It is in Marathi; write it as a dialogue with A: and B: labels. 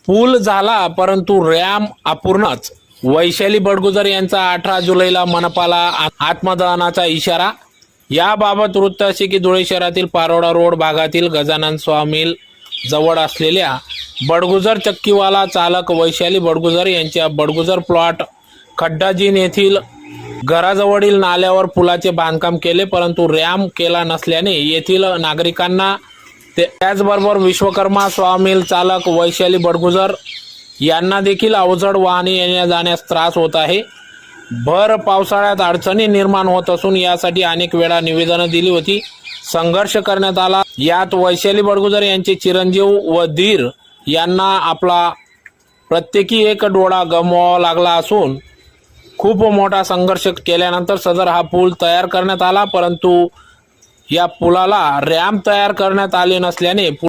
A: पूल झाला परंतु रॅम अपूर्णच. वैशाली बडगुजर यांचा 18 जुलैला मनपाला आत्मदहनाचा इशारा. याबाबत वृत्त असे की धुळे शहरातील पारोडा रोड भागातील गजानन स्वामिल जवळ असलेल्या बडगुजर चक्कीवाला चालक वैशाली बडगुजर यांच्या बडगुजर प्लॉट खड्डाजीन येथील घराजवळील नाल्यावर पुलाचे बांधकाम केले, परंतु रॅम केला नसल्याने येथील नागरिकांना त्याचबरोबर विश्वकर्मा स्वामिल चालक वैशाली बडगुजर यांना देखील अवजड वाहने येण्या जाण्यास त्रास होत आहे. भर पावसाळ्यात अडचणी निर्माण होत असून यासाठी अनेक वेळा निवेदनं दिली होती, संघर्ष करण्यात आला. यात वैशाली बडगुजर यांचे चिरंजीव व धीर यांना आपला प्रत्येकी एक डोळा गमवावा लागला असून खूप मोठा संघर्ष केल्यानंतर सदर हा पूल तयार करण्यात आला, परंतु या पुलाला रॅम्प तयार करण्यात आले नसल्याने